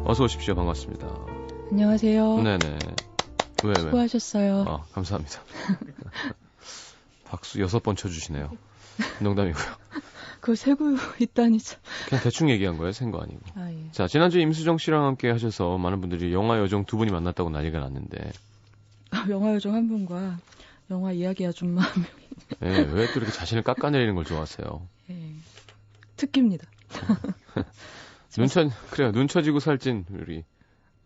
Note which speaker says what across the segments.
Speaker 1: 어서 오십시오. 반갑습니다.
Speaker 2: 안녕하세요.
Speaker 1: 네네. 왜?
Speaker 2: 수고하셨어요.
Speaker 1: 감사합니다. 박수 6번 쳐주시네요. 농담이고요.
Speaker 2: 그거 세고 있다니 참.
Speaker 1: 그냥 대충 얘기한 거예요. 센 거 아니고.
Speaker 2: 아, 예.
Speaker 1: 자, 지난주에 임수정 씨랑 함께 하셔서 많은 분들이 영화 요정 두 분이 만났다고 난리가 났는데.
Speaker 2: 영화 요정 한 분과 영화 이야기 아줌마 한 명.
Speaker 1: 네, 왜 또 이렇게 자신을 깎아내리는 걸 좋아하세요?
Speaker 2: 예. 특기입니다.
Speaker 1: 그래요. 눈 처지고 살찐 우리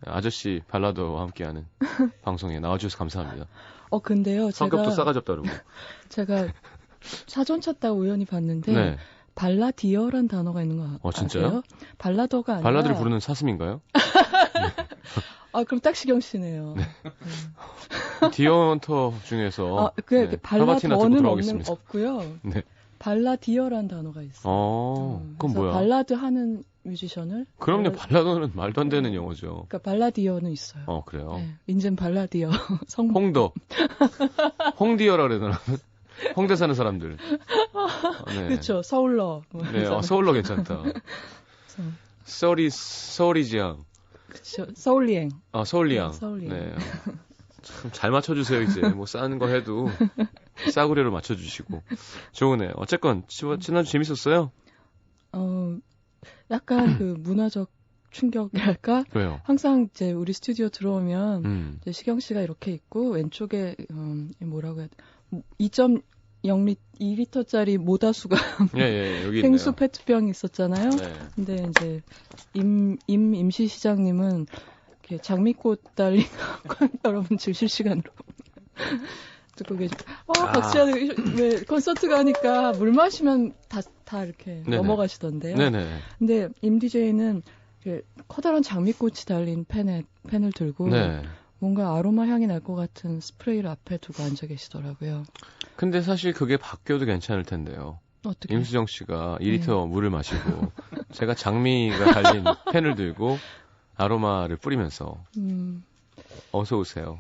Speaker 1: 아저씨 발라더와 함께하는 방송에 나와주셔서 감사합니다.
Speaker 2: 근데요.
Speaker 1: 성격도 싸가지 없다 그러고.
Speaker 2: 제가 사전 찾다가 우연히 봤는데
Speaker 1: 네.
Speaker 2: 발라디어란 단어가 있는 거 아세요?
Speaker 1: 진짜요?
Speaker 2: 발라더가 아니라.
Speaker 1: 발라드를 부르는 사슴인가요?
Speaker 2: 그럼 딱시경 씨네요.
Speaker 1: 네. 디어헌터 중에서
Speaker 2: 발라더는 없고요.
Speaker 1: 네.
Speaker 2: 발라디어란 단어가 있어요.
Speaker 1: 그건 뭐야?
Speaker 2: 발라드 하는 뮤지션을?
Speaker 1: 그럼요. 발라더는 말도 안 되는 영어죠.
Speaker 2: 그러니까 발라디어는 있어요.
Speaker 1: 그래요?
Speaker 2: 네, 인젠 발라디어.
Speaker 1: 홍더. 홍디어라 그래야 되나? 홍대 사는 사람들.
Speaker 2: 네. 그렇죠. 서울러.
Speaker 1: 네, 서울러 괜찮다. 서울이지양.
Speaker 2: 그렇죠. 서울리행.
Speaker 1: 서울리양.
Speaker 2: 서울리행.
Speaker 1: 네. 참 잘 맞춰주세요, 이제. 뭐 싸는 거 해도 싸구려로 맞춰주시고. 좋으네요. 어쨌건, 지난주 재밌었어요?
Speaker 2: 약간 그 문화적 충격이랄까?
Speaker 1: 왜요?
Speaker 2: 항상 이제 우리 스튜디오 들어오면 이제 시경 씨가 이렇게 있고 왼쪽에 뭐라고 해야 돼? 2.2리터짜리 모다수가
Speaker 1: 예, 여기
Speaker 2: 생수
Speaker 1: 있네요.
Speaker 2: 페트병이 있었잖아요.
Speaker 1: 네.
Speaker 2: 근데 이제 임시 시장님은 이렇게 장미꽃 달린 여러분 지금 실시간으로 듣고 계시고 박지현 왜 콘서트 가니까 물 마시면 다 이렇게
Speaker 1: 네네.
Speaker 2: 넘어가시던데요.
Speaker 1: 네네.
Speaker 2: 근데 임 DJ는 커다란 장미꽃이 달린 펜을 들고
Speaker 1: 네.
Speaker 2: 뭔가 아로마 향이 날 것 같은 스프레이를 앞에 두고 앉아 계시더라고요.
Speaker 1: 근데 사실 그게 바뀌어도 괜찮을 텐데요.
Speaker 2: 어떻게?
Speaker 1: 임수정 씨가 2리터 물을 마시고 제가 장미가 달린 펜을 들고 아로마를 뿌리면서 어서 오세요.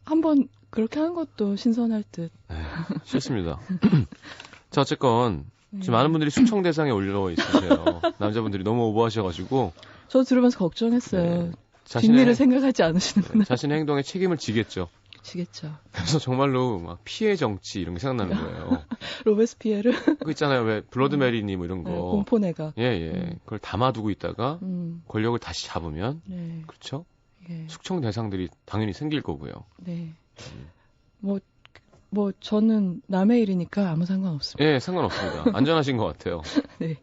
Speaker 2: 한번 그렇게 하는 것도 신선할 듯.
Speaker 1: 네, 싫습니다. 자, 어쨌건 지금 많은 분들이 숙청 대상에 올려 있으세요. 남자분들이 너무 오버하셔가지고.
Speaker 2: 저 들으면서 걱정했어요.
Speaker 1: 네.
Speaker 2: 뒷일을 생각하지 않으시는구나.
Speaker 1: 자신의 행동에 책임을 지겠죠.
Speaker 2: 지겠죠.
Speaker 1: 그래서 정말로 막 피해 정치 이런 게 생각나는 거예요.
Speaker 2: 로베스피에르?
Speaker 1: 그거 있잖아요. 왜 블러드 메리니 뭐 이런 거.
Speaker 2: 공포내각.
Speaker 1: 예. 그걸 담아두고 있다가 권력을 다시 잡으면.
Speaker 2: 네.
Speaker 1: 그렇죠?
Speaker 2: 예.
Speaker 1: 숙청 대상들이 당연히 생길 거고요.
Speaker 2: 네. 뭐 저는 남의 일이니까 아무 상관없습니다.
Speaker 1: 예, 상관없습니다. 안전하신 것 같아요.
Speaker 2: 네.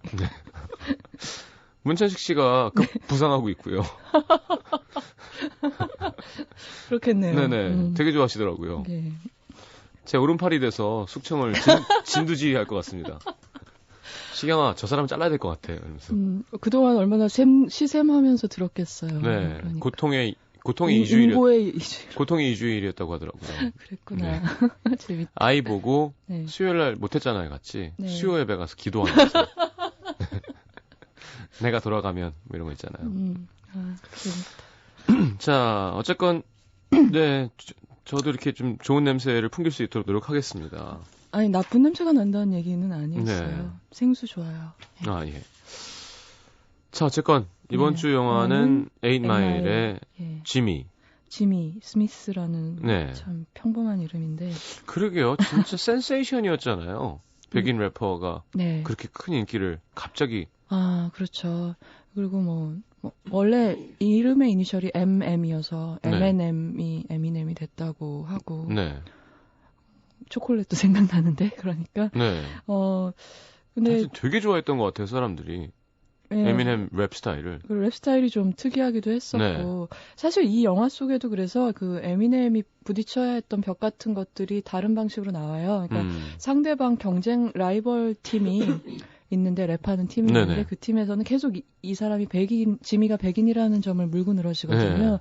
Speaker 1: 문천식 씨가 부상하고 있고요.
Speaker 2: 그렇겠네요.
Speaker 1: 네네. 되게 좋아하시더라고요.
Speaker 2: 네.
Speaker 1: 제 오른팔이 돼서 숙청을 진두지휘할 것 같습니다. 시경아, 저 사람 잘라야 될 것 같아. 이러면서.
Speaker 2: 그동안 얼마나 시샘하면서 들었겠어요.
Speaker 1: 네.
Speaker 2: 그러니까.
Speaker 1: 고통이 2주일.
Speaker 2: 인고의 2주일.
Speaker 1: 고통이 2주일이었다고 하더라고요.
Speaker 2: 그랬구나.
Speaker 1: 네.
Speaker 2: 재밌다.
Speaker 1: 아이 보고
Speaker 2: 네.
Speaker 1: 수요일날 못했잖아요, 같이.
Speaker 2: 네.
Speaker 1: 수요 예배 가서 기도하는 거죠. 내가 돌아가면 뭐 이런 거 있잖아요.
Speaker 2: 재밌다.
Speaker 1: 자, 어쨌건 네, 저도 이렇게 좀 좋은 냄새를 풍길 수 있도록 노력하겠습니다.
Speaker 2: 아니 나쁜 냄새가 난다는 얘기는 아니었어요.
Speaker 1: 네.
Speaker 2: 생수 좋아요. 네.
Speaker 1: 예. 자, 어쨌건 이번 주 영화는 8마일의
Speaker 2: 예. 지미 스미스라는
Speaker 1: 네.
Speaker 2: 참 평범한 이름인데.
Speaker 1: 그러게요. 진짜 센세이션이었잖아요. 백인 래퍼가
Speaker 2: 네.
Speaker 1: 그렇게 큰 인기를 갑자기.
Speaker 2: 그렇죠. 그리고 뭐 원래 이름의 이니셜이 MM이어서
Speaker 1: 네.
Speaker 2: M&M이 에미넴이 됐다고 하고.
Speaker 1: 네.
Speaker 2: 초콜릿도 생각나는데 그러니까.
Speaker 1: 네.
Speaker 2: 근데
Speaker 1: 되게 좋아했던 것 같아요, 사람들이.
Speaker 2: 네.
Speaker 1: 에미넴 랩 스타일을.
Speaker 2: 그 랩 스타일이 좀 특이하기도 했었고
Speaker 1: 네.
Speaker 2: 사실 이 영화 속에도 그래서 그 에미넴이 부딪혀야 했던 벽 같은 것들이 다른 방식으로 나와요. 그러니까 상대방 경쟁 라이벌 팀이 있는데 랩하는 팀이
Speaker 1: 네네.
Speaker 2: 있는데 그 팀에서는 계속 이 사람이 지미가 백인이라는 점을 물고 늘어지거든요.
Speaker 1: 네.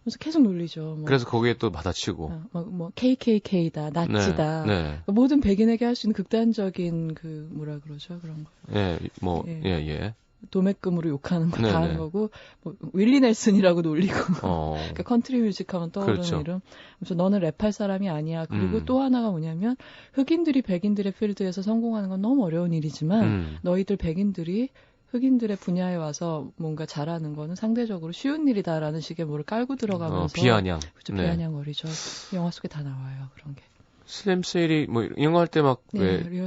Speaker 2: 그래서 계속 놀리죠. 뭐.
Speaker 1: 그래서 거기에 또 받아치고.
Speaker 2: 뭐 KKK다, 나치다.
Speaker 1: 네.
Speaker 2: 모든 백인에게 할 수 있는 극단적인 그 뭐라 그러죠 그런 거.
Speaker 1: 예.
Speaker 2: 도매금으로 욕하는 거 다
Speaker 1: 네네.
Speaker 2: 하는 거고, 뭐 윌리 넬슨이라고 놀리고, 그러니까 컨트리 뮤직하면 떠오르는
Speaker 1: 그렇죠.
Speaker 2: 이름. 그래서 너는 랩할 사람이 아니야. 그리고 또 하나가 뭐냐면 흑인들이 백인들의 필드에서 성공하는 건 너무 어려운 일이지만 너희들 백인들이 흑인들의 분야에 와서 뭔가 잘하는 거는 상대적으로 쉬운 일이다라는 식의 뭐를 깔고 들어가면서
Speaker 1: 비아냥.
Speaker 2: 그렇죠. 비아냥거리죠. 영화 속에 다 나와요. 그런 게.
Speaker 1: 슬램 세일이 뭐 이런 거 할 때 막 왜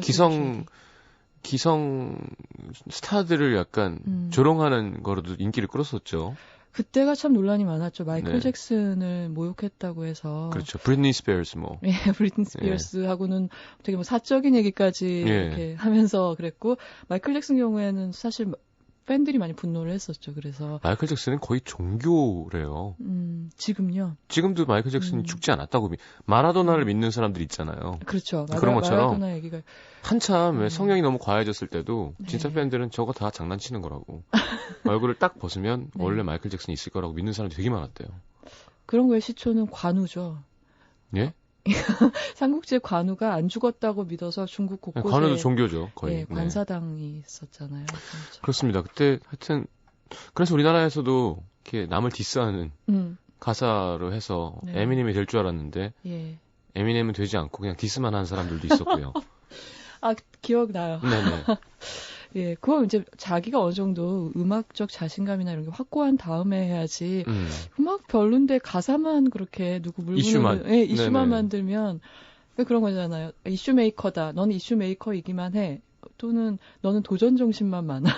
Speaker 1: 기성 스타들을 약간 조롱하는 거로도 인기를 끌었었죠.
Speaker 2: 그때가 참 논란이 많았죠. 마이클 잭슨을 모욕했다고 해서.
Speaker 1: 그렇죠. 브리트니 스피어스 뭐.
Speaker 2: 예, 브리트니 스피어스하고는 되게 뭐 사적인 얘기까지 이렇게 하면서 그랬고, 마이클 잭슨 경우에는 사실 팬들이 많이 분노를 했었죠. 그래서
Speaker 1: 마이클 잭슨은 거의 종교래요.
Speaker 2: 지금요.
Speaker 1: 지금도 마이클 잭슨이 죽지 않았다고 마라도나를 믿는 사람들 있잖아요.
Speaker 2: 그렇죠.
Speaker 1: 그런 것처럼
Speaker 2: 마라도나 얘기가
Speaker 1: 한참 왜 성령이 너무 과해졌을 때도 진짜 팬들은 저거 다 장난치는 거라고. 얼굴을 딱 벗으면 원래 마이클 잭슨이 있을 거라고 믿는 사람들이 되게 많았대요.
Speaker 2: 그런 거의 시초는 관우죠.
Speaker 1: 예?
Speaker 2: 삼국지의 관우가 안 죽었다고 믿어서 중국 곳곳에
Speaker 1: 관우도 종교죠, 거의.
Speaker 2: 예, 관사당이 있었잖아요.
Speaker 1: 그렇습니다. 그때 하여튼 그래서 우리나라에서도 이렇게 남을 디스하는 가사로 해서 에미넴이 될 줄 알았는데 에미넴은 되지 않고 그냥 디스만 한 사람들도 있었고요.
Speaker 2: 아, 기억나요.
Speaker 1: 네네.
Speaker 2: 예, 그거 이제 자기가 어느 정도 음악적 자신감이나 이런 게 확고한 다음에 해야지. 음악 별론데 가사만 그렇게 누구 물고 이슈만 만들면 그런 거잖아요. 이슈 메이커다. 넌 이슈 메이커이기만 해. 또는 너는 도전 정신만 많아.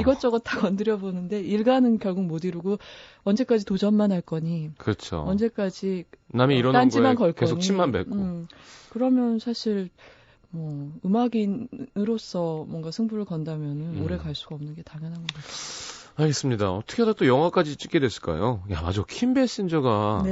Speaker 2: 이것저것 다 건드려 보는데 일가는 결국 못 이루고 언제까지 도전만 할 거니.
Speaker 1: 그렇죠.
Speaker 2: 언제까지
Speaker 1: 남이 이러는 거에 계속 침만 뱉고.
Speaker 2: 그러면 사실 뭐 음악인으로서 뭔가 승부를 건다면 오래 갈 수가 없는 게 당연한 것 같아요. 알겠습니다.
Speaker 1: 어떻게 하다 또 영화까지 찍게 됐을까요? 야, 맞아. 킴 베신저가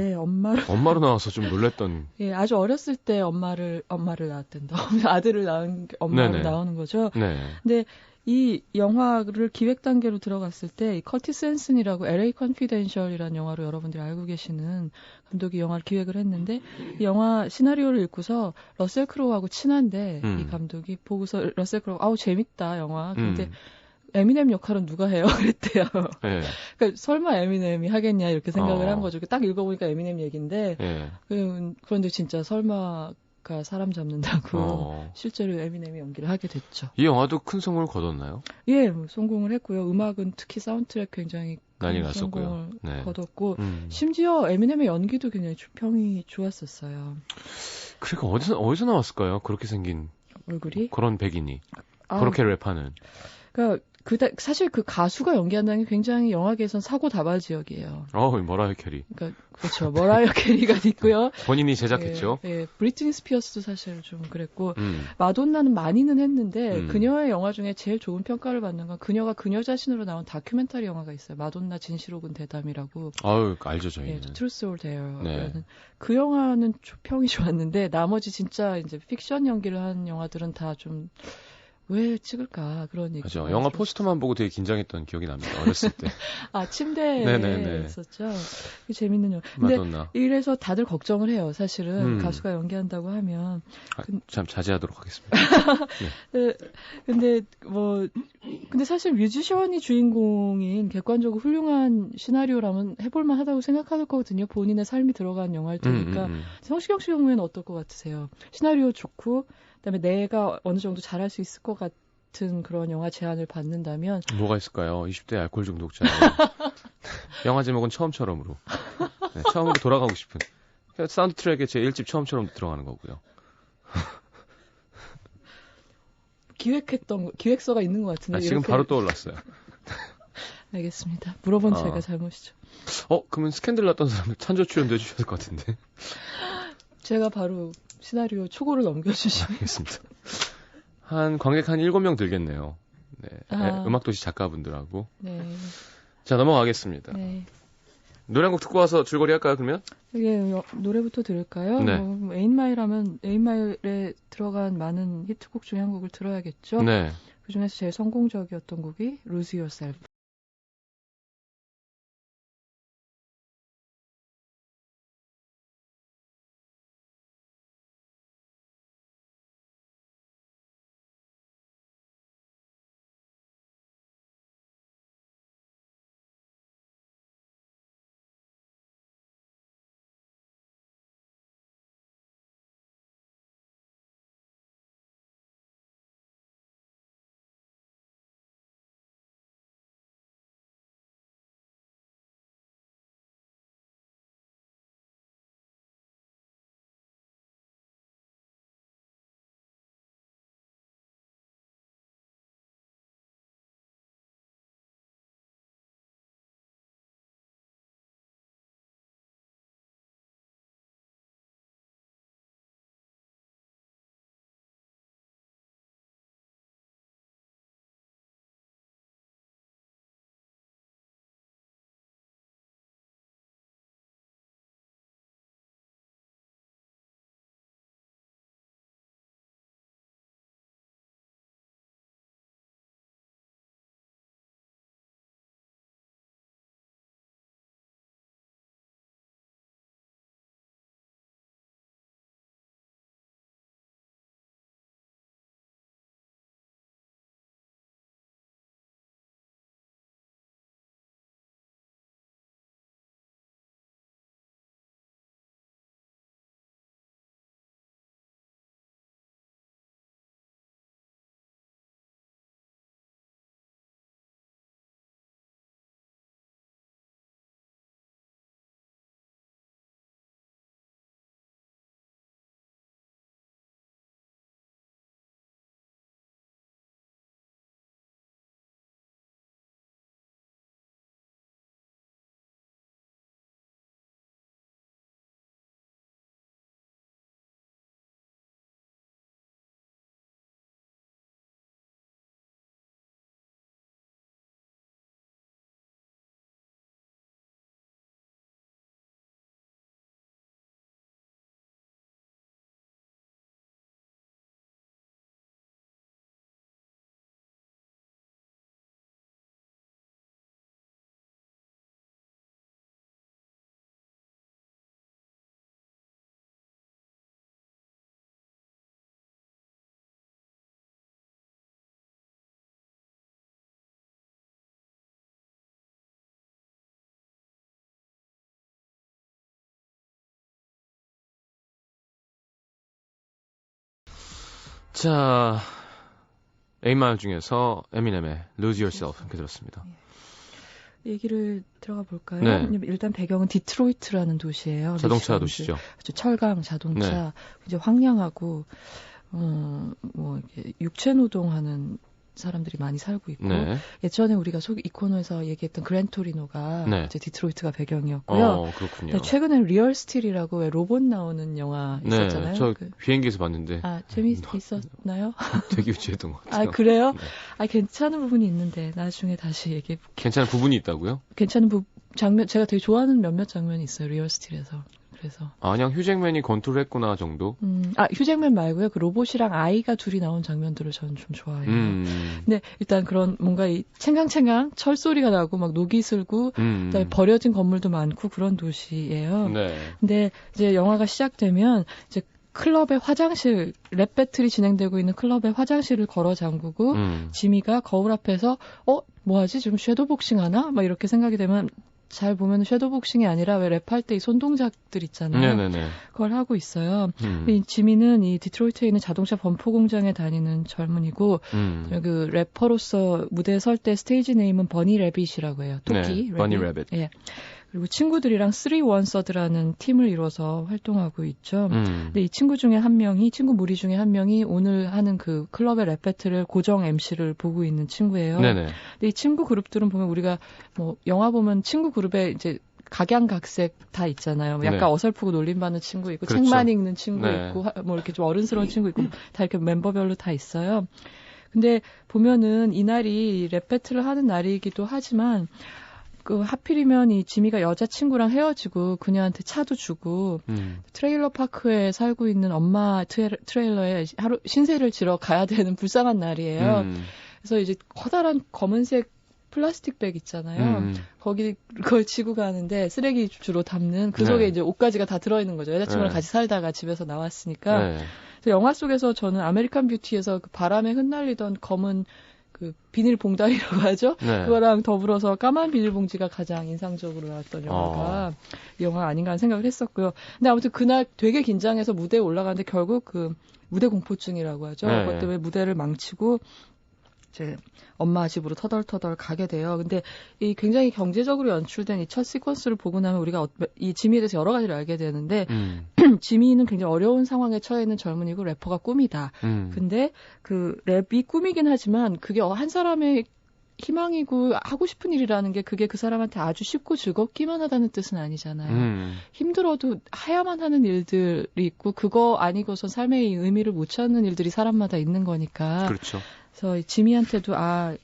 Speaker 1: 엄마로 나와서 좀 놀랬던.
Speaker 2: 예, 아주 어렸을 때 엄마를 낳았댄다. 아들을 낳은 엄마로 나오는 거죠.
Speaker 1: 네.
Speaker 2: 근데 이 영화를 기획 단계로 들어갔을 때 이 커티스 앤슨이라고 LA 컨피덴셜이라는 영화로 여러분들이 알고 계시는 감독이 영화를 기획을 했는데 이 영화 시나리오를 읽고서 러셀 크로우하고 친한데 이 감독이 보고서 러셀 크로우 아우 재밌다 영화. 근데 에미넴 역할은 누가 해요? 그랬대요.
Speaker 1: 네.
Speaker 2: 그러니까 설마 에미넴이 하겠냐 이렇게 생각을 한 거죠. 딱 읽어보니까 에미넴 얘기인데 그런데 진짜 설마 사람 잡는다고 실제로 에미넴이 연기를 하게 됐죠.
Speaker 1: 이 영화도 큰 성공을 거뒀나요?
Speaker 2: 예, 성공을 했고요. 음악은 특히 사운드트랙 굉장히
Speaker 1: 난리
Speaker 2: 큰
Speaker 1: 났었고요.
Speaker 2: 성공을 거뒀고 심지어 에미넴의 연기도 굉장히 평이 좋았었어요.
Speaker 1: 그러니까 어디서 나왔을까요? 그렇게 생긴
Speaker 2: 얼굴이?
Speaker 1: 그런 백인이 그렇게 랩하는.
Speaker 2: 그러니까 사실 그 가수가 연기한다는 게 굉장히 영화계에선 사고 다발지역이에요.
Speaker 1: 머라이어 캐리.
Speaker 2: 그러니까 그렇죠. 머라이어 캐리가 있고요.
Speaker 1: 본인이 제작했죠.
Speaker 2: 예, 브리트니 스피어스도 사실 좀 그랬고 마돈나는 많이는 했는데 그녀의 영화 중에 제일 좋은 평가를 받는 건 그녀가 그녀 자신으로 나온 다큐멘터리 영화가 있어요. 마돈나 진실 혹은 대담이라고.
Speaker 1: 알죠 저희는.
Speaker 2: 예, Truth or Dare. 그 영화는 평이 좋았는데 나머지 진짜 이제 픽션 연기를 한 영화들은 다 좀 왜 찍을까 그런 얘기.
Speaker 1: 맞아. 영화 포스터만 보고 되게 긴장했던 기억이 납니다. 어렸을 때.
Speaker 2: 침대에 있었죠. 재밌는 영화. 근데 마돈나. 이래서 다들 걱정을 해요. 사실은 가수가 연기한다고 하면.
Speaker 1: 참 자제하도록 하겠습니다.
Speaker 2: 근데 사실 뮤지션이 주인공인 객관적으로 훌륭한 시나리오라면 해볼만 하다고 생각할 거거든요. 본인의 삶이 들어간 영화일 테니까. 성시경 씨 경우에는 어떨 것 같으세요? 시나리오 좋고 그다음에 내가 어느 정도 잘할 수 있을 것 같은 그런 영화 제안을 받는다면
Speaker 1: 뭐가 있을까요? 20대 알코올 중독자. 영화 제목은 처음처럼으로. 처음으로 돌아가고 싶은. 사운드 트랙에 제 1집 처음처럼 들어가는 거고요.
Speaker 2: 기획서가 있는 것 같은데.
Speaker 1: 지금 바로 떠올랐어요.
Speaker 2: 알겠습니다. 물어본 제가 잘못이죠.
Speaker 1: 그러면 스캔들 났던 사람 찬조 출연도 해주셔야 될 것 같은데.
Speaker 2: 제가 바로 시나리오 초고를 넘겨주시면.
Speaker 1: 알겠습니다. 관객 한 7명 들겠네요. 네. 음악도시 작가분들하고.
Speaker 2: 네.
Speaker 1: 자, 넘어가겠습니다.
Speaker 2: 네.
Speaker 1: 노래 한 곡 듣고 와서 줄거리 할까요, 그러면?
Speaker 2: 노래부터 들을까요?
Speaker 1: 네.
Speaker 2: 에인마일하면 에인마일에 들어간 많은 히트곡 중에 한 곡을 들어야겠죠?
Speaker 1: 네.
Speaker 2: 그 중에서 제일 성공적이었던 곡이 Lose Yourself.
Speaker 1: 자, 8마일 중에서 에미넴의 Lose Yourself 함께 들었습니다.
Speaker 2: 얘기를 들어가 볼까요?
Speaker 1: 네.
Speaker 2: 일단 배경은 디트로이트라는 도시예요.
Speaker 1: 자동차 도시죠.
Speaker 2: 철강 자동차, 이제 황량하고 뭐 이렇게 육체 노동하는 사람들이 많이 살고 있고 예전에 우리가 이 코너에서 얘기했던 그랜토리노가 이제 디트로이트가 배경이었고요.
Speaker 1: 그렇군요.
Speaker 2: 최근에 리얼 스틸이라고 왜 로봇 나오는 영화 있었잖아요.
Speaker 1: 저 비행기에서 봤는데.
Speaker 2: 재미있었나요?
Speaker 1: 되게 유치했던 것 같아요.
Speaker 2: 그래요? 괜찮은 부분이 있는데 나중에 다시 얘기해볼게요.
Speaker 1: 괜찮은 부분이 있다고요?
Speaker 2: 괜찮은 장면, 제가 되게 좋아하는 몇몇 장면이 있어요. 리얼 스틸에서. 그래서.
Speaker 1: 그냥 휴잭맨이 건투를 했구나 정도?
Speaker 2: 휴잭맨 말고요. 그 로봇이랑 아이가 둘이 나온 장면들을 저는 좀 좋아해요. 근데 일단 그런 뭔가 이 챙강챙강 철소리가 나고 막 녹이 슬고 그다음에 버려진 건물도 많고 그런 도시예요. 근데 이제 영화가 시작되면 이제 클럽의 화장실, 랩 배틀이 진행되고 있는 클럽의 화장실을 걸어 잠그고 지미가 거울 앞에서 뭐하지? 지금 섀도복싱 하나? 막 이렇게 생각이 되면 잘 보면 섀도복싱이 아니라 왜 랩할 때 이 손동작들 있잖아요. 그걸 하고 있어요. 이 지미는 이 디트로이트에 있는 자동차 범퍼 공장에 다니는 젊은이고 그 래퍼로서 무대에 설 때 스테이지 네임은 버니 래빗이라고 해요. 토끼.
Speaker 1: 버니 래빗.
Speaker 2: 예. 그리고 친구들이랑 3원서드라는 팀을 이뤄서 활동하고 있죠. 근데 이 친구 무리 중에 한 명이 오늘 하는 그 클럽의 랩 배틀을 고정 MC를 보고 있는 친구예요. 근데 이 친구 그룹들은 보면 우리가 뭐 영화 보면 친구 그룹에 이제 각양각색 다 있잖아요. 약간 어설프고 놀림받는 친구 있고, 책만 읽는 친구 있고, 뭐 이렇게 좀 어른스러운 친구 있고, 다 이렇게 멤버별로 다 있어요. 근데 보면은 이날이 랩 배틀을 하는 날이기도 하지만 하필이면 이 지미가 여자친구랑 헤어지고 그녀한테 차도 주고 트레일러 파크에 살고 있는 엄마 트레일러에 하루 신세를 지러 가야 되는 불쌍한 날이에요. 그래서 이제 커다란 검은색 플라스틱 백 있잖아요. 그걸 지고 가는데 쓰레기 주로 담는 그 속에 이제 옷가지가 다 들어있는 거죠. 여자친구랑 같이 살다가 집에서 나왔으니까. 그래서 영화 속에서 저는 아메리칸 뷰티에서 그 바람에 흩날리던 검은 그 비닐 봉다리라고 하죠. 그거랑 더불어서 까만 비닐봉지가 가장 인상적으로 나왔던 영화가 이 영화가 아닌가 하는 생각을 했었고요. 근데 아무튼 그날 되게 긴장해서 무대에 올라가는데 결국 그 무대 공포증이라고 하죠. 그것 때문에 무대를 망치고 이제 엄마 집으로 터덜터덜 가게 돼요. 근데 이 굉장히 경제적으로 연출된 이 첫 시퀀스를 보고 나면 우리가 이 지미에 대해서 여러 가지를 알게 되는데 지미는 굉장히 어려운 상황에 처해 있는 젊은이고 래퍼가 꿈이다. 근데 그 랩이 꿈이긴 하지만 그게 한 사람의 희망이고 하고 싶은 일이라는 게 그게 그 사람한테 아주 쉽고 즐겁기만 하다는 뜻은 아니잖아요. 힘들어도 해야만 하는 일들이 있고 그거 아니고선 삶의 의미를 못 찾는 일들이 사람마다 있는 거니까.
Speaker 1: 그렇죠.
Speaker 2: 그래서 지미한테도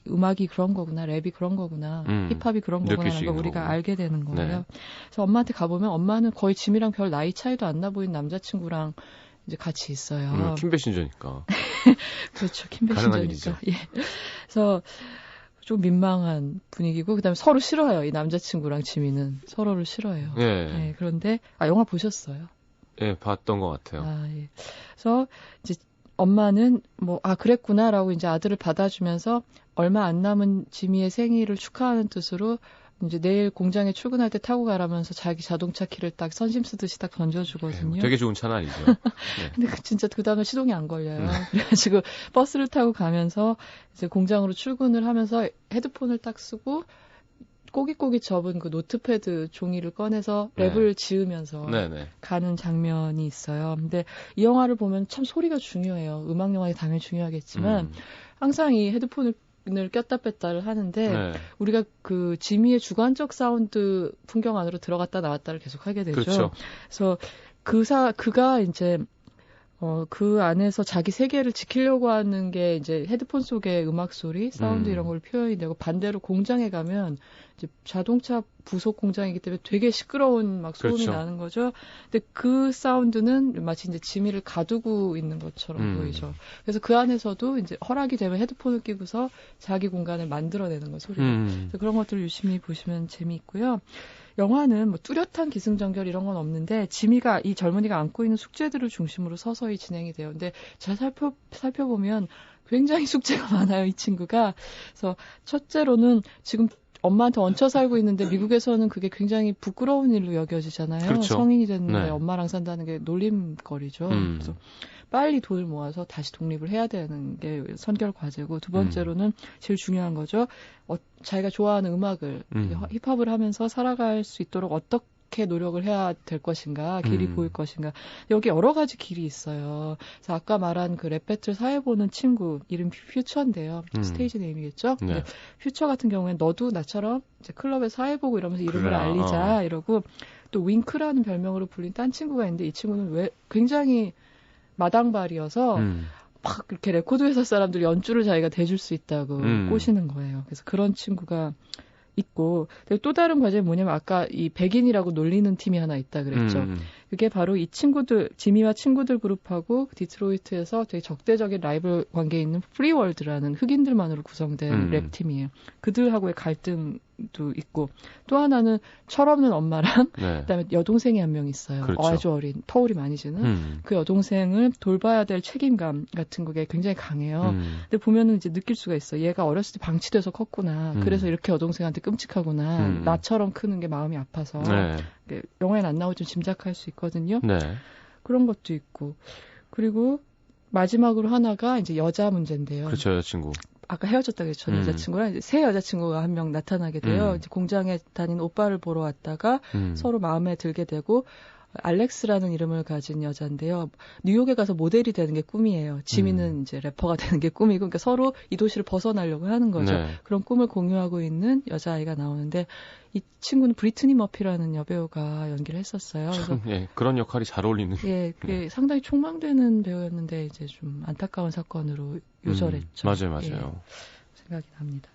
Speaker 2: 음악이 그런 거구나, 랩이 그런 거구나, 힙합이 그런 거구나라는 걸 우리가 알게 되는 거예요. 그래서 엄마한테 가보면 엄마는 거의 지미랑 별 나이 차이도 안 나 보이는 남자친구랑 이제 같이 있어요.
Speaker 1: 킴베신저니까.
Speaker 2: 그렇죠, 킴베신저니까. 예. 그래서 좀 민망한 분위기고 그다음에 서로 싫어요. 이 남자친구랑 지미는 서로를 싫어해요. 네, 그런데 영화 보셨어요?
Speaker 1: 예, 봤던 것 같아요.
Speaker 2: 예. 그래서 이제 엄마는 그랬구나라고 이제 아들을 받아주면서 얼마 안 남은 지미의 생일을 축하하는 뜻으로 이제 내일 공장에 출근할 때 타고 가라면서 자기 자동차 키를 딱 선심 쓰듯이 딱 던져주거든요.
Speaker 1: 되게 좋은 차는 아니죠.
Speaker 2: 근데 진짜 그 다음에 시동이 안 걸려요. 그래가지고 버스를 타고 가면서 이제 공장으로 출근을 하면서 헤드폰을 딱 쓰고 꼬깃꼬깃 접은 그 노트패드 종이를 꺼내서 랩을 지으면서 가는 장면이 있어요. 근데 이 영화를 보면 참 소리가 중요해요. 음악 영화에 당연히 중요하겠지만 항상 이 헤드폰을 꼈다 뺐다를 하는데 우리가 그 지미의 주관적 사운드 풍경 안으로 들어갔다 나왔다를 계속 하게 되죠.
Speaker 1: 그렇죠.
Speaker 2: 그래서 그가 이제 그 안에서 자기 세계를 지키려고 하는 게 이제 헤드폰 속의 음악 소리, 사운드 이런 걸 표현이 되고 반대로 공장에 가면 이제 자동차 부속 공장이기 때문에 되게 시끄러운 막 소음이 나는 거죠. 근데 그 사운드는 마치 이제 지미를 가두고 있는 것처럼 보이죠. 그래서 그 안에서도 이제 허락이 되면 헤드폰을 끼고서 자기 공간을 만들어내는 거 소리가. 그런 것들을 유심히 보시면 재미있고요. 영화는 뭐 뚜렷한 기승전결 이런 건 없는데 이 젊은이가 안고 있는 숙제들을 중심으로 서서히 진행이 돼요. 근데 잘 살펴보면 굉장히 숙제가 많아요, 이 친구가. 그래서 첫째로는 지금 엄마한테 얹혀 살고 있는데 미국에서는 그게 굉장히 부끄러운 일로 여겨지잖아요.
Speaker 1: 그렇죠.
Speaker 2: 성인이 됐는데 엄마랑 산다는 게 놀림거리죠. 그래서 빨리 돈을 모아서 다시 독립을 해야 되는 게 선결 과제고, 두 번째로는 제일 중요한 거죠. 자기가 좋아하는 음악을 힙합을 하면서 살아갈 수 있도록 어떻게 노력을 해야 될 것인가, 길이 보일 것인가. 여기 여러 가지 길이 있어요. 그래서 아까 말한 그 랩 배틀 사회 보는 친구 이름 퓨처인데요. 스테이지 네임이겠죠. 네. 근데 퓨처 같은 경우에는 너도 나처럼 이제 클럽에 사회 보고 이러면서 이름을 알리자 이러고, 또 윙크라는 별명으로 불린 딴 친구가 있는데, 이 친구는 왜 굉장히 마당발이어서 막 이렇게 레코드 회사 사람들 연주를 자기가 대줄 수 있다고 꼬시는 거예요. 그래서 그런 친구가 있고, 또 다른 과제는 뭐냐면 아까 이 백인이라고 놀리는 팀이 하나 있다 그랬죠. 그게 바로 이 친구들, 지미와 친구들 그룹하고 디트로이트에서 되게 적대적인 라이벌 관계에 있는 프리월드라는 흑인들만으로 구성된 랩팀이에요. 그들하고의 갈등도 있고, 또 하나는 철없는 엄마랑 그다음에 여동생이 한 명 있어요.
Speaker 1: 그렇죠.
Speaker 2: 아주 어린, 터울이 많이 지는 그 여동생을 돌봐야 될 책임감 같은 게 굉장히 강해요. 근데 보면은 이제 느낄 수가 있어. 얘가 어렸을 때 방치돼서 컸구나. 그래서 이렇게 여동생한테 끔찍하구나. 나처럼 크는 게 마음이 아파서. 영화에는 안 나오지만 짐작할 수 있거든요.
Speaker 1: 네.
Speaker 2: 그런 것도 있고. 그리고 마지막으로 하나가 이제 여자 문제인데요.
Speaker 1: 그렇죠, 여자친구. 아까
Speaker 2: 헤어졌다 그랬죠. 여자친구랑 이제 새 여자친구가 한 명 나타나게 돼요. 이제 공장에 다니는 오빠를 보러 왔다가 서로 마음에 들게 되고, 알렉스라는 이름을 가진 여자인데요. 뉴욕에 가서 모델이 되는 게 꿈이에요. 지미는 이제 래퍼가 되는 게 꿈이고, 그러니까 서로 이 도시를 벗어나려고 하는 거죠. 네. 그런 꿈을 공유하고 있는 여자아이가 나오는데, 이 친구는 브리트니 머피라는 여배우가 연기를 했었어요.
Speaker 1: 참, 그래서 그런 역할이 잘 어울리는.
Speaker 2: 그게 상당히 촉망되는 배우였는데 이제 좀 안타까운 사건으로 요절했죠.
Speaker 1: 맞아요.
Speaker 2: 생각이 납니다.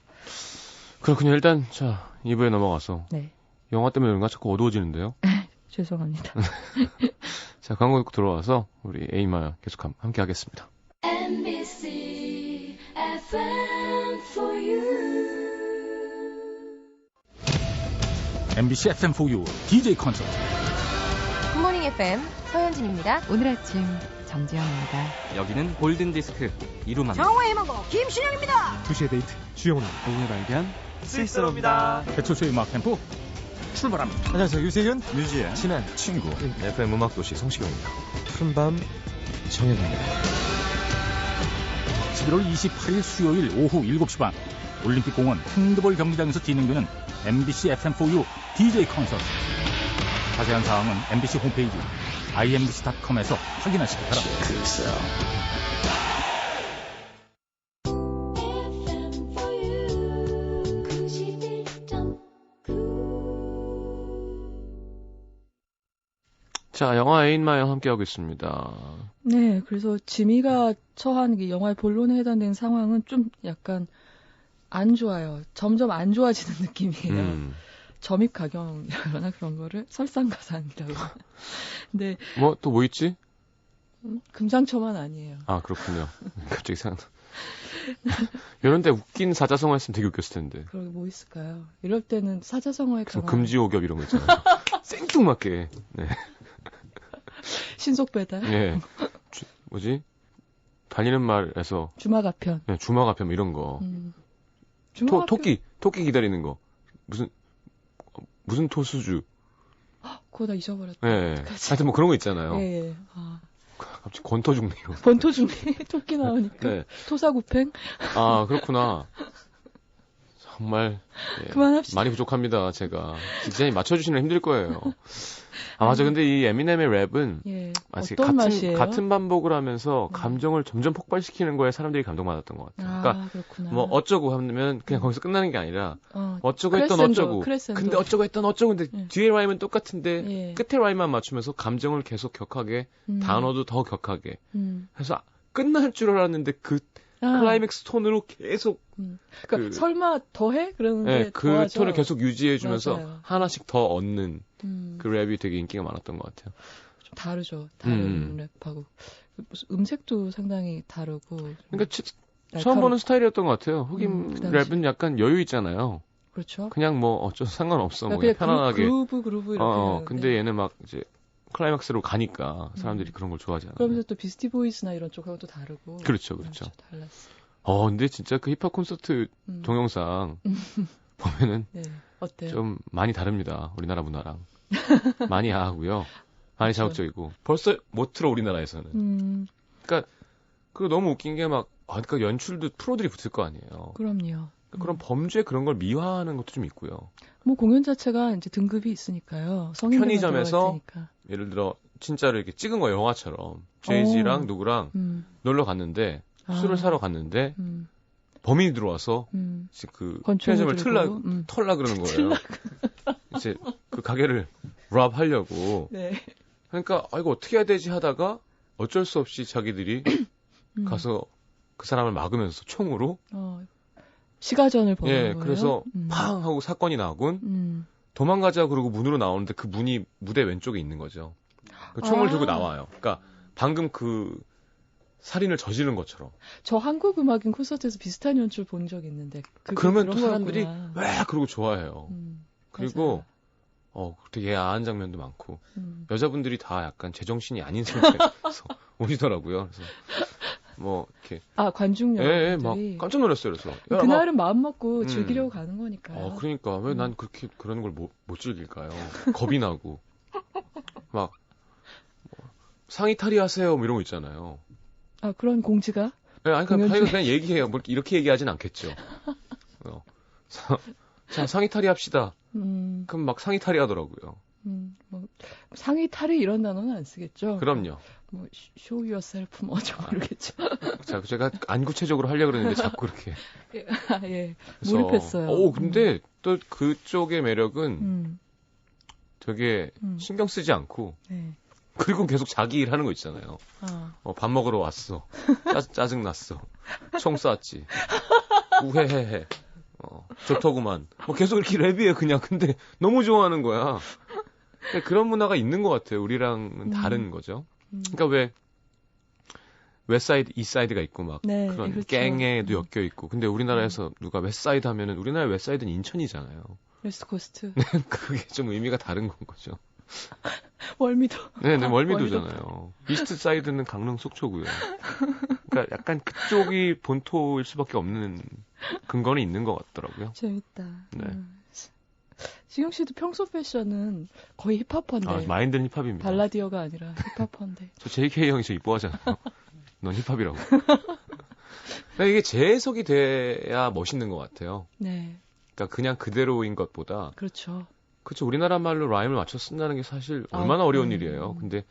Speaker 1: 그렇군요. 일단 자 2부에 넘어가서 영화 때문에 그런가 자꾸 어두워지는데요.
Speaker 2: 죄송합니다.
Speaker 1: 자, 광고 듣고 들어와서 우리 에이마 계속 함께 하겠습니다.
Speaker 3: MBC FM for you.
Speaker 4: MBC FM for you DJ 콘서트.
Speaker 5: 굿모닝 FM 서현진입니다.
Speaker 6: 오늘 아침 정지영입니다.
Speaker 7: 여기는 골든디스크 이루만
Speaker 8: 정화의 망고 김신영입니다.
Speaker 9: 2시의 데이트 주영훈.
Speaker 7: 오늘 발견 스위스로입니다.
Speaker 4: 배철수의 음악 캠프 출발합니다.
Speaker 9: 안녕하세요. 유세윤,
Speaker 10: 뮤지의
Speaker 9: 친한
Speaker 10: 친구.
Speaker 1: FM 음악도시 성시경입니다.
Speaker 9: 푸른밤 정해봅니다.
Speaker 4: 11월 28일 수요일 오후 7시 반 올림픽공원 핸드볼 경기장에서 진행되는 MBC FM4U DJ 콘서트. 자세한 사항은 MBC 홈페이지 imbc.com에서 확인하시기 바랍니다.
Speaker 1: 자, 영화 에인마영 함께하고 있습니다.
Speaker 2: 네, 그래서 지미가 처한 이 영화의 본론에 해당되는 상황은 좀 약간 안 좋아요. 점점 안 좋아지는 느낌이에요. 점입가경이라거나 그런 거를 설상가상이라고. 근데
Speaker 1: 또 뭐 있지?
Speaker 2: 금상첨화는 아니에요.
Speaker 1: 아, 그렇군요. 갑자기 생각나. 이런데 웃긴 사자성어 했으면 되게 웃겼을 텐데.
Speaker 2: 그러게 뭐 있을까요? 이럴 때는 사자성어에 강한
Speaker 1: 금지오겹 이런 거 있잖아요. 생뚱맞게. 네.
Speaker 2: 신속배달.
Speaker 1: 네. 달리는 말에서
Speaker 2: 주마가편.
Speaker 1: 네, 주마가편 이런 거. 토끼 기다리는 거. 무슨 토수주.
Speaker 2: 그거 다 잊어버렸다.
Speaker 1: 네. 하여튼 뭐 그런 거 있잖아요.
Speaker 2: 네.
Speaker 1: 갑자기 권토중리로.
Speaker 2: 권토중리 토끼 나오니까. 네. 토사구팽.
Speaker 1: 아, 그렇구나. 정말
Speaker 2: 그만합시다.
Speaker 1: 많이 부족합니다. 제가 디자인 맞춰주시면 힘들 거예요. 아, 맞아. 근데 이 에미넴의 랩은
Speaker 2: 어떤 맛이에요?
Speaker 1: 같은 반복을 하면서 감정을 점점 폭발시키는 거에 사람들이 감동받았던 것 같아요. 그러니까
Speaker 2: 그렇구나.
Speaker 1: 뭐 어쩌고 하면 그냥 거기서 끝나는 게 아니라 어쩌고 했던 어쩌고. 근데 어쩌고 했던 어쩌고. 근데 뒤에 라임은 똑같은데 끝에 라임만 맞추면서 감정을 계속 격하게 단어도 더 격하게 해서 끝날 줄 알았는데 그 클라이맥스 톤으로 계속
Speaker 2: 그러니까 설마 더해? 그러는데
Speaker 1: 그 톤을 계속 유지해주면서 하나씩 더 얻는 그 랩이 되게 인기가 많았던 것 같아요.
Speaker 2: 좀 다르죠. 다른 랩하고 무슨 음색도 상당히 다르고.
Speaker 1: 그러니까 처음 보는 스타일이었던 것 같아요. 흑인 랩은 약간 여유 있잖아요.
Speaker 2: 그렇죠.
Speaker 1: 그냥 뭐 어쩌서 상관없어.
Speaker 2: 그러니까
Speaker 1: 뭐 편안하게.
Speaker 2: 그루브 이렇게.
Speaker 1: 근데 얘는 막 이제 클라이막스로 가니까 사람들이 그런 걸 좋아하잖아요.
Speaker 2: 그러면서 또 비스티 보이스나 이런 쪽하고 또 다르고.
Speaker 1: 그렇죠. 달랐어. 근데 진짜 그 힙합 콘서트 동영상 보면은
Speaker 2: 어때요?
Speaker 1: 좀 많이 다릅니다. 우리나라 문화랑. 많이 야하고요. 많이 자극적이고. 벌써 못 틀어 우리나라에서는. 그러니까 그 너무 웃긴 게 막 그러니까 연출도 프로들이 붙을 거 아니에요.
Speaker 2: 그럼요.
Speaker 1: 그런 범죄 그런 걸 미화하는 것도 좀 있고요.
Speaker 2: 뭐 공연 자체가 이제 등급이 있으니까요.
Speaker 1: 편의점에서 예를 들어 진짜로 이렇게 찍은 거 영화처럼 제이지랑 누구랑 놀러 갔는데 술을 사러 갔는데 범인이 들어와서 그 편의점을 털라 그러는 거예요. 이제 그 가게를 랍 하려고.
Speaker 2: 네.
Speaker 1: 그러니까 이거 어떻게 해야 되지 하다가 어쩔 수 없이 자기들이 가서 그 사람을 막으면서 총으로
Speaker 2: 시가전을 보는 거예요.
Speaker 1: 그래서 팡 하고 사건이 나곤 도망가자 그러고 문으로 나오는데 그 문이 무대 왼쪽에 있는 거죠. 그 총을 들고 나와요. 그러니까 방금 그 살인을 저지른 것처럼.
Speaker 2: 저 한국 음악인 콘서트에서 비슷한 연출 본 적 있는데.
Speaker 1: 그러면 또 사람들이 왜 그러고 좋아해요. 그리고 되게 야한 장면도 많고 여자분들이 다 약간 제정신이 아닌 상태에서 오시더라고요. 그래서 뭐 이렇게
Speaker 2: 관중 여러분들이
Speaker 1: 막 깜짝 놀랐어요. 그래서
Speaker 2: 그날은 마음 먹고 즐기려고 가는 거니까요.
Speaker 1: 그러니까 왜 난 그렇게 그런 걸 못 즐길까요? 겁이 나고 막 상의 탈의하세요 뭐 이런 거 있잖아요.
Speaker 2: 그런 공지가?
Speaker 1: 네, 아니 그러니까 그냥 얘기해요. 뭐 이렇게 얘기하진 않겠죠. 자 상의 탈의합시다. 그럼 막 상의 탈의하더라고요.
Speaker 2: 뭐 상의 탈의 이런 단어는 안 쓰겠죠.
Speaker 1: 그럼요.
Speaker 2: 뭐 show yourself 뭐 좀 모르겠죠.
Speaker 1: 자, 제가 안 구체적으로 하려고 그랬는데 자꾸 이렇게.
Speaker 2: 예. 몰입했어요.
Speaker 1: 근데 또 그쪽의 매력은 되게 신경 쓰지 않고 그리고 계속 자기 일 하는 거 있잖아요. 밥 먹으러 왔어. 짜증 났어. 총 쐈지. 우헤헤헤. 좋더구만. 계속 이렇게 랩이에요, 그냥. 근데 너무 좋아하는 거야. 그런 문화가 있는 것 같아요. 우리랑은 다른 거죠. 그러니까 왜 웨스사이드, 이사이드가 있고 막 그런 그렇죠. 갱에도 엮여 있고. 근데 우리나라에서 누가 웨스사이드 하면은 우리나라 웨스사이드는 인천이잖아요.
Speaker 2: 웨스트코스트.
Speaker 1: 그게 좀 의미가 다른 건 거죠.
Speaker 2: 월미도.
Speaker 1: 네, 월미도잖아요. 이스트사이드는 강릉 속초고요. 그러니까 약간 그쪽이 본토일 수밖에 없는 근거는 있는 것 같더라고요.
Speaker 2: 재밌다.
Speaker 1: 네.
Speaker 2: 시경 씨도 평소 패션은 거의 힙합퍼인데.
Speaker 1: 마인드는 힙합입니다.
Speaker 2: 발라디어가 아니라 힙합퍼인데.
Speaker 1: 저 JK 형이 저 이뻐하잖아요. 넌 힙합이라고. 그러니까 이게 재해석이 돼야 멋있는 것 같아요.
Speaker 2: 네.
Speaker 1: 그러니까 그냥 그대로인 것보다.
Speaker 2: 그렇죠.
Speaker 1: 그렇죠. 우리나라 말로 라임을 맞춰 쓴다는 게 사실 얼마나 어려운 일이에요. 근데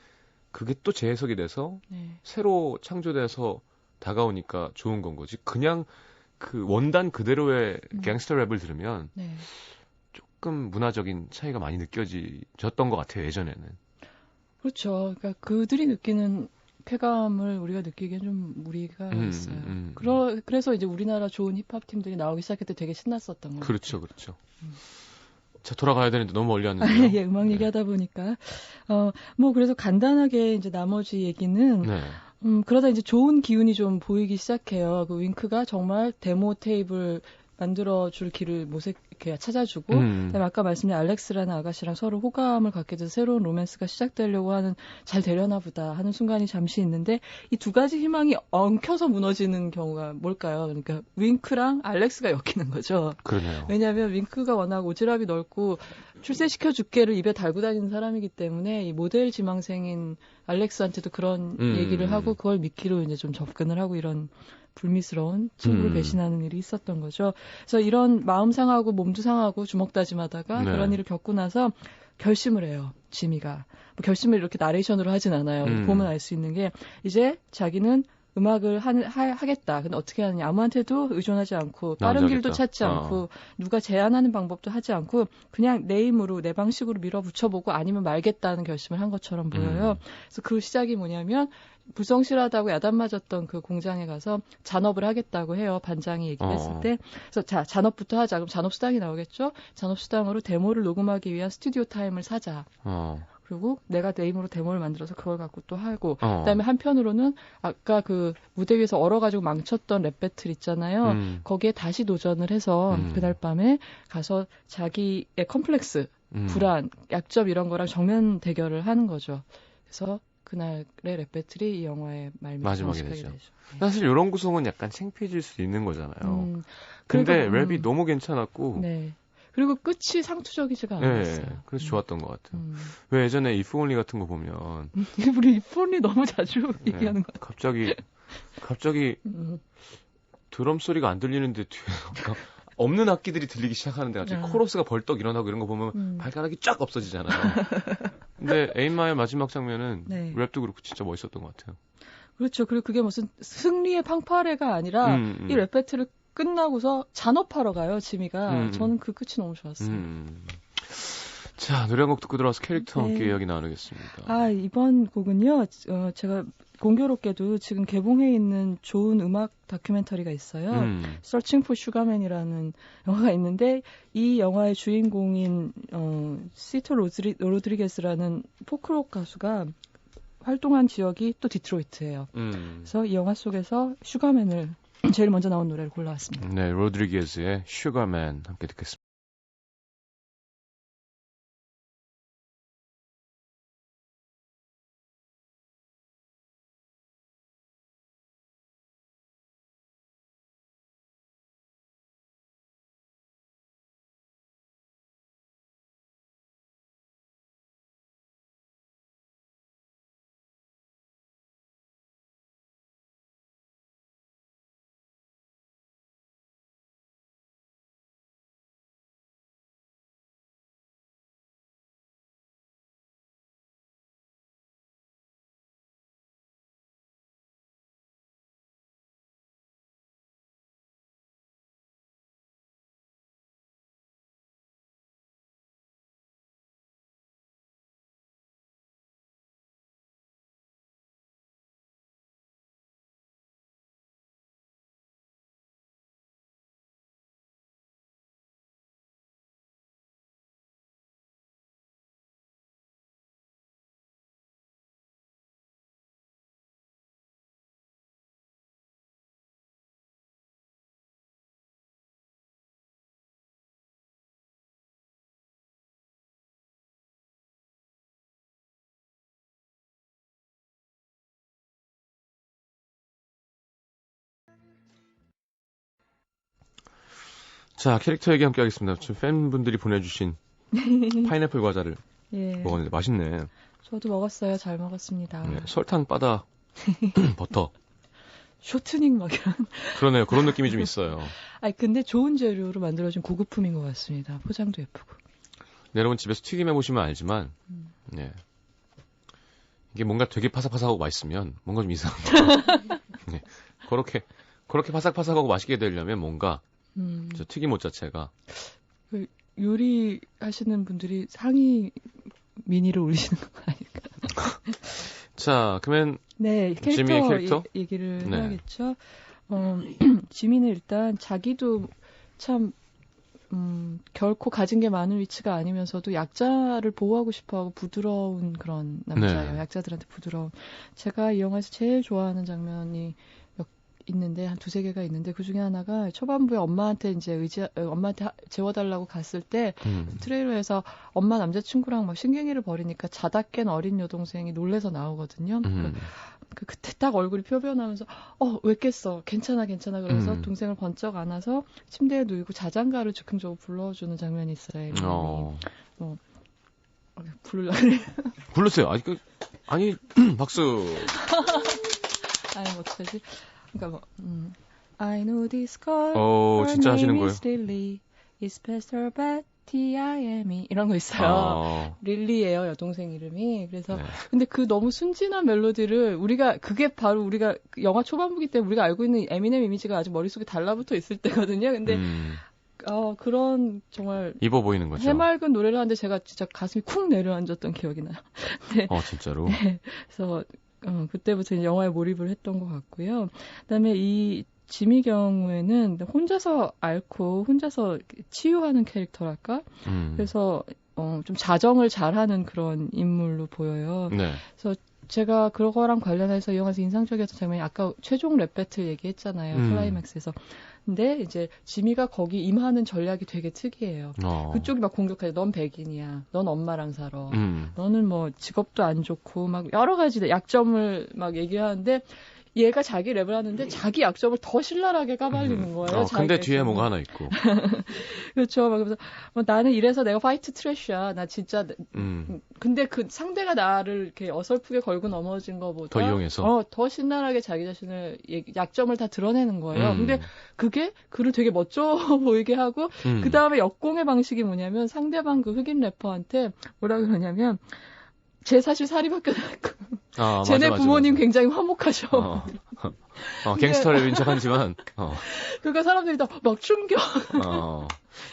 Speaker 1: 그게 또 재해석이 돼서 새로 창조돼서 다가오니까 좋은 건 거지. 그냥 그 원단 그대로의 갱스터 랩을 들으면 조금 문화적인 차이가 많이 느껴졌던 것 같아요. 예전에는.
Speaker 2: 그렇죠. 그러니까 그들이 느끼는 쾌감을 우리가 느끼기엔 좀 무리가 있어요. 그래서 이제 우리나라 좋은 힙합 팀들이 나오기 시작할 때 되게 신났었던 거죠.
Speaker 1: 그렇죠, 그렇죠. 자, 돌아가야 되는데 너무 멀리 왔는데요.
Speaker 2: 예, 음악 얘기하다 보니까 뭐 그래서 간단하게 이제 나머지 얘기는 그러다 이제 좋은 기운이 좀 보이기 시작해요. 그 윙크가 정말 데모 테이블 만들어줄 길을 모색해 찾아주고, 그다음에 아까 말씀드린 알렉스라는 아가씨랑 서로 호감을 갖게 돼서 새로운 로맨스가 시작되려고 하는, 잘 되려나 보다 하는 순간이 잠시 있는데, 이 두 가지 희망이 엉켜서 무너지는 경우가 뭘까요? 그러니까 윙크랑 알렉스가 엮이는 거죠.
Speaker 1: 그러네요.
Speaker 2: 왜냐하면 윙크가 워낙 오지랖이 넓고 출세시켜줄게를 입에 달고 다니는 사람이기 때문에 이 모델 지망생인 알렉스한테도 그런 얘기를 하고 그걸 미끼로 이제 좀 접근을 하고 이런 불미스러운 친구를 배신하는 일이 있었던 거죠. 그래서 이런 마음 상하고 몸도 상하고 주먹 다짐하다가 그런 일을 겪고 나서 결심을 해요. 지미가. 뭐 결심을 이렇게 나레이션으로 하진 않아요. 보면 알 수 있는 게 이제 자기는 음악을 하겠다. 근데 어떻게 하느냐. 아무한테도 의존하지 않고 빠른 길도 찾지 않고 누가 제안하는 방법도 하지 않고 그냥 내 힘으로 내 방식으로 밀어붙여보고 아니면 말겠다는 결심을 한 것처럼 보여요. 그래서 그 시작이 뭐냐면 불성실하다고 야단 맞았던 그 공장에 가서 잔업을 하겠다고 해요. 반장이 얘기를 했을 때. 그래서 자, 잔업부터 하자. 그럼 잔업수당이 나오겠죠? 잔업수당으로 데모를 녹음하기 위한 스튜디오 타임을 사자. 그리고 내가 내 힘으로 데모를 만들어서 그걸 갖고 또 하고 그다음에 한편으로는 아까 그 무대 위에서 얼어가지고 망쳤던 랩 배틀 있잖아요. 거기에 다시 도전을 해서 그날 밤에 가서 자기의 컴플렉스, 불안, 약점 이런 거랑 정면 대결을 하는 거죠. 그래서 그날의 랩 배틀이 이 영화의
Speaker 1: 마지막이 되죠. 사실 이런 구성은 약간 창피해질 수 있는 거잖아요. 근데 랩이 너무 괜찮았고
Speaker 2: 그리고 끝이 상투적이지가 않았어요.
Speaker 1: 네, 그래서 좋았던 것 같아요. 왜 예전에 If Only 같은 거 보면
Speaker 2: 우리 If Only 너무 자주 얘기하는 것 같아요.
Speaker 1: 갑자기 드럼 소리가 안 들리는데 뒤에서 없는 악기들이 들리기 시작하는데 갑자기 코러스가 벌떡 일어나고 이런 거 보면 발가락이 쫙 없어지잖아요. 근데 에임마의 마지막 장면은
Speaker 2: 네.
Speaker 1: 랩도 그렇고 진짜 멋있었던 것 같아요.
Speaker 2: 그렇죠. 그리고 그게 무슨 승리의 팡파레가 아니라 이 랩 배틀을 끝나고서 잔업하러 가요, 지미가. 저는 그 끝이 너무 좋았어요.
Speaker 1: 자, 노래 한 곡 듣고 들어와서 캐릭터 함께 이야기 나누겠습니다.
Speaker 2: 이번 곡은요, 제가 공교롭게도 지금 개봉해 있는 좋은 음악 다큐멘터리가 있어요. Searching for Sugarman이라는 영화가 있는데, 이 영화의 주인공인, 시토 로드리게스라는 포크록 가수가 활동한 지역이 또 디트로이트예요. 그래서 이 영화 속에서 슈가맨을 제일 먼저 나온 노래를 골라왔습니다.
Speaker 1: 네, 로드리게스의 슈가맨 함께 듣겠습니다. 자, 캐릭터 얘기 함께 하겠습니다. 지금 팬분들이 보내주신 파인애플 과자를 먹었는데 맛있네.
Speaker 2: 저도 먹었어요. 잘 먹었습니다.
Speaker 1: 네, 설탕, 바다, 버터.
Speaker 2: 쇼트닝 막 이런.
Speaker 1: 그러네요. 그런 느낌이 좀 있어요.
Speaker 2: 근데 좋은 재료로 만들어진 고급품인 것 같습니다. 포장도 예쁘고.
Speaker 1: 네, 여러분 집에서 튀김 해보시면 알지만, 네. 이게 뭔가 되게 파삭파삭하고 맛있으면 뭔가 좀 이상한 거예요. 네. 그렇게 파삭파삭하고 맛있게 되려면 뭔가 저 튀김옷 자체가
Speaker 2: 요리하시는 분들이 상위 미니를 올리시는 거 아닐까?
Speaker 1: 자, 그러면
Speaker 2: 지미의 캐릭터 얘기를 해야겠죠. 지미는 일단 자기도 참 결코 가진 게 많은 위치가 아니면서도 약자를 보호하고 싶어하고 부드러운 그런 남자예요. 약자들한테 부드러운. 제가 이 영화에서 제일 좋아하는 장면이 있는데 한 두세 개가 있는데 그 중에 하나가 초반부에 엄마한테 엄마한테 재워달라고 갔을 때 트레일러에서 엄마 남자친구랑 막 신경이를 벌이니까 자다 깬 어린 여동생이 놀래서 나오거든요. 그때 딱 얼굴이 표변하면서 왜 깼어? 괜찮아 그래서 동생을 번쩍 안아서 침대에 누이고 자장가를 즉흥적으로 불러주는 장면이 있어요. 부르려고 그래요.
Speaker 1: 부르세요. 아니 박수.
Speaker 2: 아니 어떡하지? 그러니까 I know this girl.
Speaker 1: 진짜 하시는 거예요?
Speaker 2: Lily. It's past her bed. T.I.M.E. 이런 거 있어요. 릴리예요, 여동생 이름이. 그래서 근데 그 너무 순진한 멜로디를 그게 바로 우리가 영화 초반부기 때문에 우리가 알고 있는 에미넴 이미지가 아직 머릿속에 달라붙어 있을 때거든요. 근데 그런 정말
Speaker 1: 입어 보이는 거죠.
Speaker 2: 해맑은 노래를 하는데 제가 진짜 가슴이 쿵 내려앉았던 기억이 나요. 네.
Speaker 1: 진짜로.
Speaker 2: 네. 그래서 그때부터 영화에 몰입을 했던 것 같고요. 그다음에 이 지미 경우에는 혼자서 앓고 혼자서 치유하는 캐릭터랄까? 그래서 좀 자정을 잘하는 그런 인물로 보여요.
Speaker 1: 네.
Speaker 2: 그래서 제가 그거랑 관련해서 이 영화에서 인상적이었던 장면이 아까 최종 랩 배틀 얘기했잖아요. 클라이맥스에서. 근데 이제 지미가 거기 임하는 전략이 되게 특이해요. 그쪽이 막 공격하죠. 넌 백인이야. 넌 엄마랑 살아. 너는 뭐 직업도 안 좋고 막 여러 가지 약점을 막 얘기하는데 얘가 자기 랩을 하는데 자기 약점을 더 신랄하게 까발리는 거예요.
Speaker 1: 근데 뒤에 뭔가 하나 있고.
Speaker 2: 그렇죠. 막 그래서 나는 이래서 내가 화이트 트래쉬야. 나 진짜. 근데 그 상대가 나를 이렇게 어설프게 걸고 넘어진 거보다
Speaker 1: 더 이용해서
Speaker 2: 더 신랄하게 자기 자신을 약점을 다 드러내는 거예요. 근데 그게 그를 되게 멋져 보이게 하고 그 다음에 역공의 방식이 뭐냐면 상대방 그 흑인 래퍼한테 뭐라 그러냐면. 제 사실 살이 바뀌어갖고 쟤네 부모님 맞아. 굉장히 화목하셔.
Speaker 1: 갱스터 랩인 척하지만
Speaker 2: 그러니까 사람들이 다 막 충격.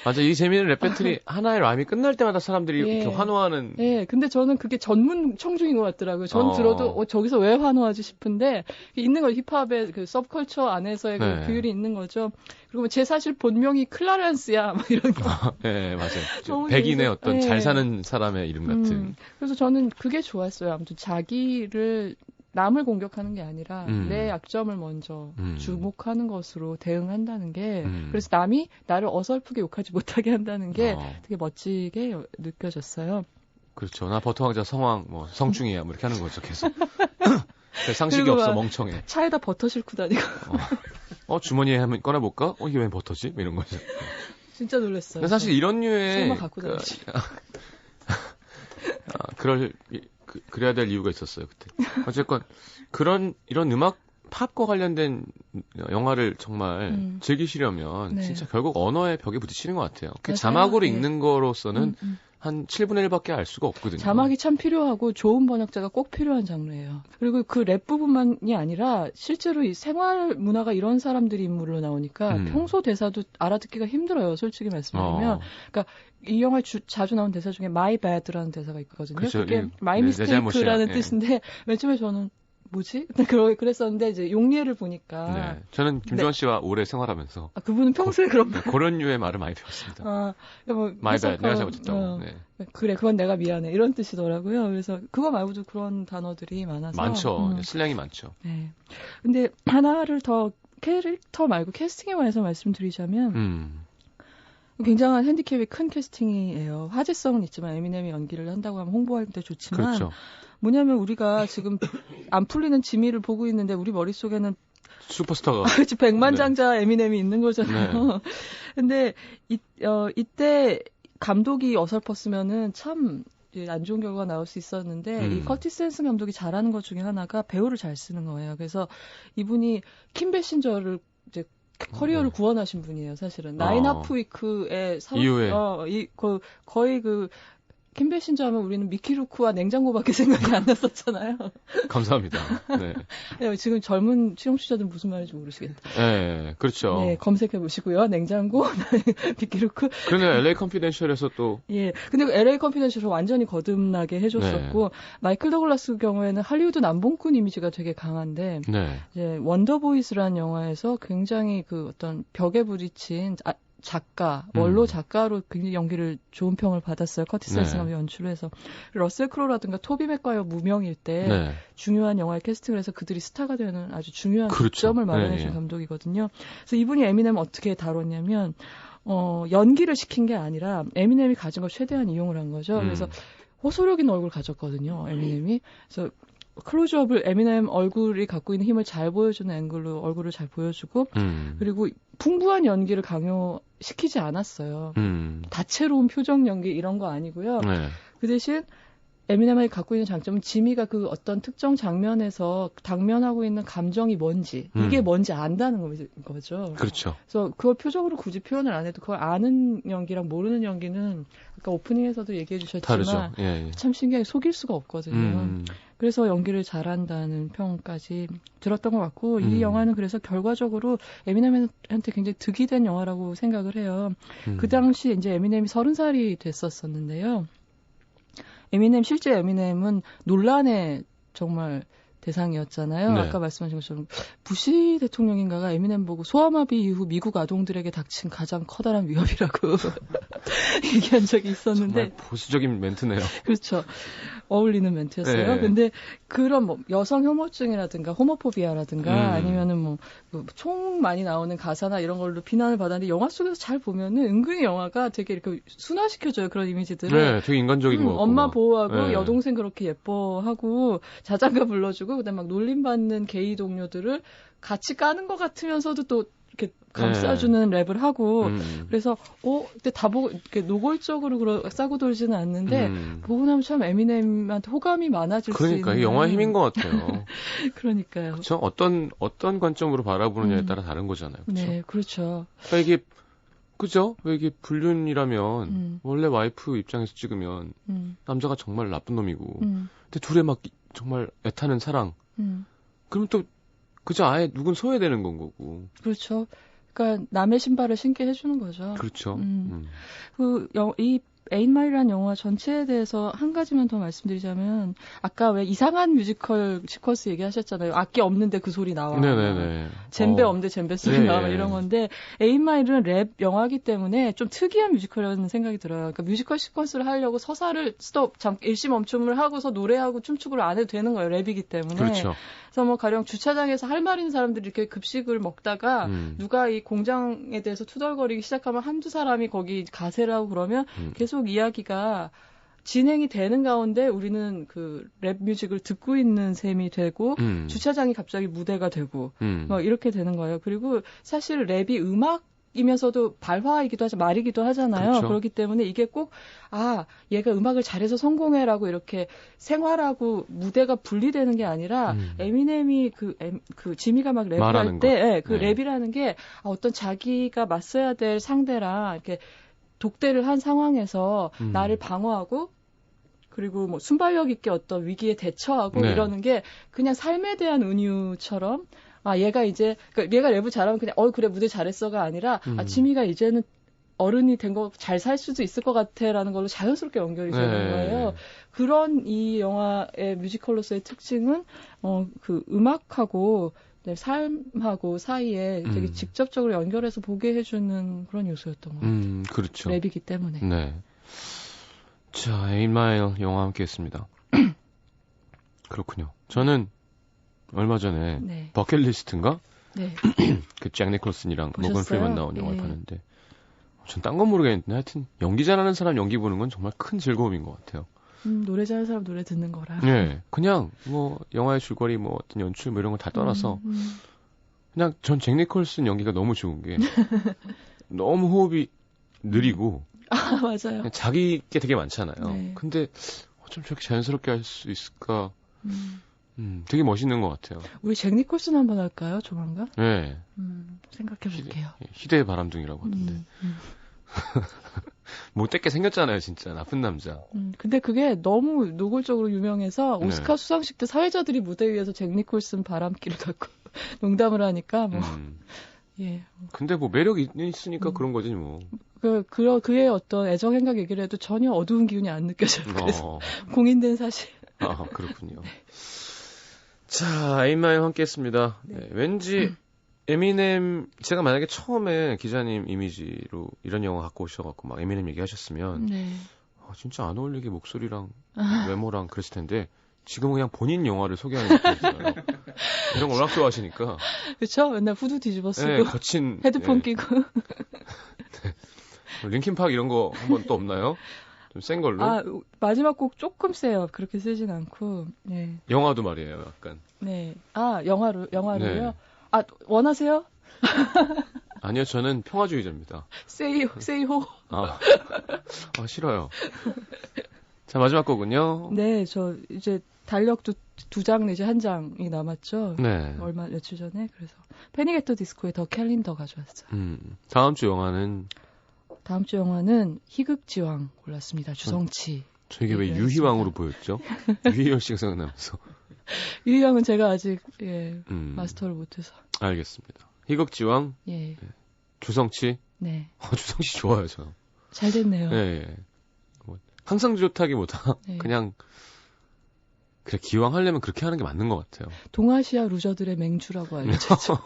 Speaker 1: 맞아. 이 재미있는 랩 배틀이 하나의 라임이 끝날 때마다 사람들이 이렇게 환호하는.
Speaker 2: 예, 근데 저는 그게 전문 청중인 것 같더라고요. 전 들어도 저기서 왜 환호하지 싶은데 있는 거 힙합의 그 서브컬처 안에서의 그 비율이 있는 거죠. 그리고 제 사실 본명이 클라렌스야, 막 이런 거.
Speaker 1: 네, 맞아요. 백인의 어떤 잘 사는 사람의 이름 같은.
Speaker 2: 그래서 저는 그게 좋았어요. 아무튼 자기를 남을 공격하는 게 아니라 내 약점을 먼저 주목하는 것으로 대응한다는 게 그래서 남이 나를 어설프게 욕하지 못하게 한다는 게 되게 멋지게 느껴졌어요.
Speaker 1: 그렇죠. 나 버터왕자 성왕 뭐 성충이야 뭐 이렇게 하는 거죠 계속. 상식이 없어 멍청해.
Speaker 2: 차에다 버터 싣고 다니고.
Speaker 1: 주머니에 한번 꺼내볼까? 이게 왜 버터지? 뭐 이런 거죠.
Speaker 2: 진짜 놀랐어요.
Speaker 1: 사실 이런 류의
Speaker 2: 갖고 다니지.
Speaker 1: 그래야 될 이유가 있었어요 그때. 어쨌건 이런 음악 팝과 관련된 영화를 정말 즐기시려면 진짜 결국 언어의 벽에 부딪히는 것 같아요. 그 자막으로 읽는 거로서는 한 7분의 1밖에 알 수가 없거든요.
Speaker 2: 자막이 참 필요하고 좋은 번역자가 꼭 필요한 장르예요. 그리고 그 랩 부분만이 아니라 실제로 이 생활 문화가 이런 사람들이 인물로 나오니까 평소 대사도 알아듣기가 힘들어요. 솔직히 말씀드리면. 그러니까 이 영화에 자주 나온 대사 중에 My Bad라는 대사가 있거든요.
Speaker 1: 그렇죠.
Speaker 2: 그게 My Mistake라는 뜻인데 맨 처음에 저는 뭐지? 그랬었는데 이제 용례를 보니까.
Speaker 1: 저는 김주원 씨와 오래 생활하면서.
Speaker 2: 그분은 평소에 그런
Speaker 1: 그런 류의 말을 많이 배웠습니다. My bad. 내가 잘못했다고.
Speaker 2: 그래, 그건 내가 미안해. 이런 뜻이더라고요. 그래서 그거 말고도 그런 단어들이 많아서.
Speaker 1: 많죠. 슬랭이 많죠.
Speaker 2: 네. 근데 하나를 더 캐릭터 말고 캐스팅에 관해서 말씀드리자면. 굉장한 핸디캡이 큰 캐스팅이에요. 화제성은 있지만 에미넴이 연기를 한다고 하면 홍보할 때 좋지만.
Speaker 1: 그렇죠.
Speaker 2: 뭐냐면 우리가 지금 안 풀리는 지미를 보고 있는데 우리 머릿속에는
Speaker 1: 슈퍼스타가
Speaker 2: 그렇지 백만장자 에미넴이 있는 거잖아요. 근데 이때 감독이 어설펐으면은 참 안 좋은 결과가 나올 수 있었는데 이 커티스 앤슨 감독이 잘하는 것 중에 하나가 배우를 잘 쓰는 거예요. 그래서 이분이 킴 베신저를 이제 커리어를 구원하신 분이에요, 사실은. 나인 하프 위크의
Speaker 1: 이후에
Speaker 2: 거의 킴 베신저 하면 우리는 미키 루크와 냉장고밖에 생각이 안 났었잖아요.
Speaker 1: 감사합니다. 네.
Speaker 2: 지금 젊은 청취자들은 무슨 말인지 모르시겠다.
Speaker 1: 네, 그렇죠.
Speaker 2: 네, 검색해 보시고요. 냉장고, 미키 루크.
Speaker 1: 그런데 LA 컨피덴셜에서 또.
Speaker 2: 예, 근데 LA 컨피덴셜에서 완전히 거듭나게 해줬었고, 마이클 더글라스 경우에는 할리우드 남봉꾼 이미지가 되게 강한데, 이제 원더보이스라는 영화에서 굉장히 그 어떤 벽에 부딪힌 작가, 원로 작가로 굉장히 연기를 좋은 평을 받았어요. 커티스 앤슨 감독이 연출을 해서. 러셀 크로우라든가 토비 맥과이어 무명일 때 중요한 영화에 캐스팅을 해서 그들이 스타가 되는 아주 중요한 점을 마련해준 감독이거든요. 그래서 이분이 에미넴을 어떻게 다뤘냐면 연기를 시킨 게 아니라 에미넴이 가진 걸 최대한 이용을 한 거죠. 그래서 호소력 있는 얼굴을 가졌거든요. 에미넴이. 그래서 클로즈업을 에미넴 얼굴이 갖고 있는 힘을 잘 보여주는 앵글로 얼굴을 잘 보여주고 그리고 풍부한 연기를 강요시키지 않았어요. 다채로운 표정 연기 이런 거 아니고요. 그 대신 에미넴이 갖고 있는 장점은 지미가 그 어떤 특정 장면에서 당면하고 있는 감정이 뭔지 이게 뭔지 안다는 거죠.
Speaker 1: 그렇죠.
Speaker 2: 그래서 그걸 표정으로 굳이 표현을 안 해도 그걸 아는 연기랑 모르는 연기는 아까 오프닝에서도 얘기해 주셨지만 참 신기하게 속일 수가 없거든요. 그래서 연기를 잘한다는 평까지 들었던 것 같고 이 영화는 그래서 결과적으로 에미넴한테 굉장히 득이 된 영화라고 생각을 해요. 그 당시 이제 에미넴이 30살이 됐었었는데요. 실제 에미넴은 논란의 정말 대상이었잖아요. 아까 말씀하신 것처럼 부시 대통령인가가 에미넴 보고 소아마비 이후 미국 아동들에게 닥친 가장 커다란 위협이라고 얘기한 적이 있었는데
Speaker 1: 정말 보수적인 멘트네요.
Speaker 2: 그렇죠. 어울리는 멘트였어요. 근데 그런 뭐 여성 혐오증이라든가 호모포비아라든가 아니면은 뭐 총 많이 나오는 가사나 이런 걸로 비난을 받았는데 영화 속에서 잘 보면은 은근히 영화가 되게 이렇게 순화시켜줘요. 그런 이미지들을.
Speaker 1: 되게 인간적인 거.
Speaker 2: 엄마 보호하고 여동생 그렇게 예뻐하고 자장가 불러주고 하고 그다음에 막 놀림받는 게이 동료들을 같이 까는 것 같으면서도 또 이렇게 감싸주는 랩을 하고 그래서 근데 다 보고 이렇게 노골적으로 싸고 돌지는 않는데 보고 나면 참 에미넴한테 호감이 많아질 수 있는.
Speaker 1: 그러니까 영화의 힘인 것 같아요.
Speaker 2: 그러니까요.
Speaker 1: 그렇죠. 어떤 관점으로 바라보느냐에 따라 다른 거잖아요. 그렇죠?
Speaker 2: 네, 그렇죠.
Speaker 1: 그러니까 이게 그죠? 왜 이게 불륜이라면 원래 와이프 입장에서 찍으면 남자가 정말 나쁜 놈이고 근데 둘의 막 정말 애타는 사랑 그러면 또 그저 아예 누군 소외되는 건 거고.
Speaker 2: 그렇죠. 그러니까 남의 신발을 신게 해주는 거죠.
Speaker 1: 그렇죠.
Speaker 2: 이 에잇마일이라는 영화 전체에 대해서 한 가지만 더 말씀드리자면 아까 왜 이상한 뮤지컬 시퀀스 얘기하셨잖아요. 악기 없는데 그 소리 나와.
Speaker 1: 네네네.
Speaker 2: 젬베 없는데 젬베 소리 나와 이런 건데 에잇마일은 랩 영화이기 때문에 좀 특이한 뮤지컬이라는 생각이 들어요. 그러니까 뮤지컬 시퀀스를 하려고 서사를 일시 멈춤을 하고서 노래하고 춤추고를 안 해도 되는 거예요. 랩이기 때문에.
Speaker 1: 그렇죠.
Speaker 2: 그래서 뭐 가령 주차장에서 할 말 있는 사람들이 이렇게 급식을 먹다가 누가 이 공장에 대해서 투덜거리기 시작하면 한두 사람이 거기 가세를 하고 그러면 계속 이야기가 진행이 되는 가운데 우리는 그 랩 뮤직을 듣고 있는 셈이 되고 주차장이 갑자기 무대가 되고 뭐 이렇게 되는 거예요. 그리고 사실 랩이 음악이면서도 발화이기도 하죠. 말이기도 하잖아요.
Speaker 1: 그렇죠.
Speaker 2: 그렇기 때문에 이게 꼭 얘가 음악을 잘해서 성공해라고 이렇게 생활하고 무대가 분리되는 게 아니라 에미넴이 그 지미가 막 랩할 때 그 랩이라는 게 어떤 자기가 맞서야 될 상대랑 이렇게 독대를 한 상황에서 나를 방어하고 그리고 뭐 순발력 있게 어떤 위기에 대처하고 이러는 게 그냥 삶에 대한 은유처럼 얘가 이제 그러니까 얘가 랩을 잘하면 그냥 그래 무대 잘했어가 아니라 지미가 이제는 어른이 된 거 잘 살 수도 있을 것 같아라는 걸로 자연스럽게 연결이 되는 거예요. 그런 이 영화의 뮤지컬로서의 특징은 그 음악하고 삶하고 사이에 되게 직접적으로 연결해서 보게 해주는 그런 요소였던 것 같아요.
Speaker 1: 그렇죠.
Speaker 2: 랩이기 때문에.
Speaker 1: 네. 자, 에잇마일 영화 함께 했습니다. 그렇군요. 저는 얼마 전에 버킷리스트인가?
Speaker 2: 네.
Speaker 1: 그 잭 니콜슨이랑
Speaker 2: 보셨어요?
Speaker 1: 모건 프리먼 나온 영화를 봤는데 전 딴 건 모르겠는데 하여튼 연기 잘하는 사람 연기 보는 건 정말 큰 즐거움인 것 같아요.
Speaker 2: 노래 잘하는 사람 노래 듣는 거라.
Speaker 1: 네. 그냥 뭐 영화의 줄거리 뭐 어떤 연출 뭐 이런 거 다 떠나서 그냥 전 잭 니콜슨 연기가 너무 좋은 게 너무 호흡이 느리고
Speaker 2: 맞아요.
Speaker 1: 자기게 되게 많잖아요.
Speaker 2: 네.
Speaker 1: 근데 어쩜 저렇게 자연스럽게 할 수 있을까? 되게 멋있는 것 같아요.
Speaker 2: 우리 잭 니콜슨 한번 할까요? 조만간?
Speaker 1: 네.
Speaker 2: 생각해 볼게요.
Speaker 1: 희대의 바람둥이라고 하던데. 못되게 생겼잖아요, 진짜. 나쁜 남자.
Speaker 2: 근데 그게 너무 노골적으로 유명해서 오스카 수상식 때 사회자들이 무대 위에서 잭 니콜슨 바람기를 갖고 농담을 하니까 뭐. 예.
Speaker 1: 근데 뭐 매력이 있으니까 그런 거지 뭐.
Speaker 2: 그의 어떤 애정 행각 얘기를 해도 전혀 어두운 기운이 안 느껴져요. 그래서 공인된 사실.
Speaker 1: 그렇군요. 자, 에잇마일 함께 했습니다. 네, 왠지 에미넴 제가 만약에 처음에 기자님 이미지로 이런 영화 갖고 오셔갖고 막 에미넴 얘기하셨으면 진짜 안 어울리게 목소리랑 외모랑 그랬을 텐데 지금은 그냥 본인 영화를 소개하는 느낌이잖아요. 이런 거 워낙 좋아하시니까.
Speaker 2: 그렇죠. 맨날 후드 뒤집어 쓰고
Speaker 1: 네, 거친
Speaker 2: 헤드폰 끼고.
Speaker 1: 네. 링킨팍 이런 거 한번 또 없나요? 좀 센 걸로?
Speaker 2: 마지막 곡 조금 세요. 그렇게 세진 않고. 네.
Speaker 1: 영화도 말이에요, 약간.
Speaker 2: 네. 영화로요?
Speaker 1: 네.
Speaker 2: 원하세요?
Speaker 1: 아니요, 저는 평화주의자입니다.
Speaker 2: 세이호.
Speaker 1: 싫어요. 자, 마지막 곡은요?
Speaker 2: 네, 저 이제 달력도 2장 내지 1장이 남았죠.
Speaker 1: 네.
Speaker 2: 며칠 전에. 그래서 패닉 앳 더 디스코의 더 캘린더 가져왔어요.
Speaker 1: 다음 주 영화는
Speaker 2: 희극지왕 골랐습니다. 주성치.
Speaker 1: 저 이게 왜 유희왕으로 보였죠? 유희열 씨가 생각나면서.
Speaker 2: 유희왕은 제가 아직 마스터를 못해서.
Speaker 1: 알겠습니다. 희극지왕.
Speaker 2: 예.
Speaker 1: 주성치.
Speaker 2: 네.
Speaker 1: 주성치 좋아요, 저.
Speaker 2: 잘 됐네요.
Speaker 1: 네. 뭐 항상 좋다기보다 그냥 그래 기왕 하려면 그렇게 하는 게 맞는 것 같아요.
Speaker 2: 동아시아 루저들의 맹주라고 알려졌죠.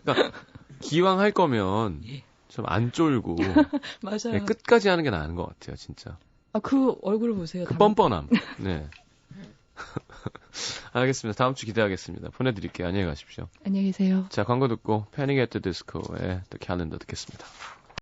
Speaker 1: 그러니까 기왕 할 거면 좀 안 쫄고
Speaker 2: 맞아요.
Speaker 1: 끝까지 하는 게 나은 것 같아요, 진짜.
Speaker 2: 그 얼굴을 보세요.
Speaker 1: 그 뻔뻔함. 네. 알겠습니다. 다음 주 기대하겠습니다. 보내드릴게요. 안녕히 가십시오.
Speaker 2: 안녕히 계세요.
Speaker 1: 자, 광고 듣고 패닉 앳 더 디스코의 The Calendar 듣겠습니다.